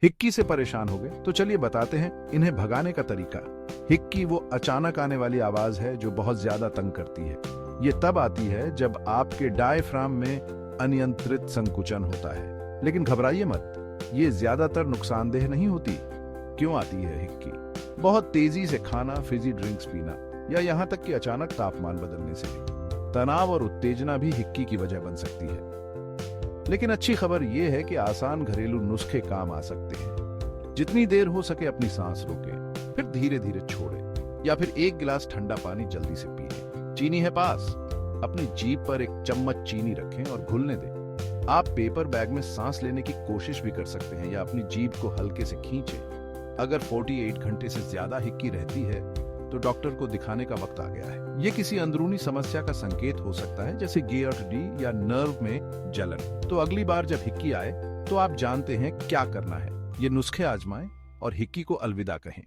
Hickey से परेशान हो गए तो चलिए बताते हैं इन्हें भगाने का तरीका। हिक्की वो अचानक आने वाली आवाज है जो बहुत ज्यादा तंग करती है। ये तब आती है जब आपके डायफ्राम में अनियंत्रित संकुचन होता है। लेकिन घबराइए मत, ये ज्यादातर नुकसानदेह नहीं होती। क्यों आती है हिक्की? बहुत तेजी से खाना, फिजी ड्रिंक्स पीना या यहाँ तक कि अचानक तापमान बदलने से भी। तनाव और उत्तेजना भी हिक्की की वजह बन सकती है। लेकिन अच्छी खबर यह है कि आसान घरेलू नुस्खे काम आ सकते हैं। जितनी देर हो सके अपनी सांस रोके, फिर धीरे धीरे छोड़े, या फिर एक गिलास ठंडा पानी जल्दी से पी लें। चीनी है पास, अपनी जीभ पर एक चम्मच चीनी रखें और घुलने दें। आप पेपर बैग में सांस लेने की कोशिश भी कर सकते हैं या अपनी जीभ को हल्के से खींचें। अगर 48 घंटे से ज्यादा हिक्की रहती है तो डॉक्टर को दिखाने का वक्त आ गया है। ये किसी अंदरूनी समस्या का संकेत हो सकता है, जैसे GERD या नर्व में जलन। तो अगली बार जब हिक्की आए तो आप जानते हैं क्या करना है। ये नुस्खे आजमाएं और हिक्की को अलविदा कहें।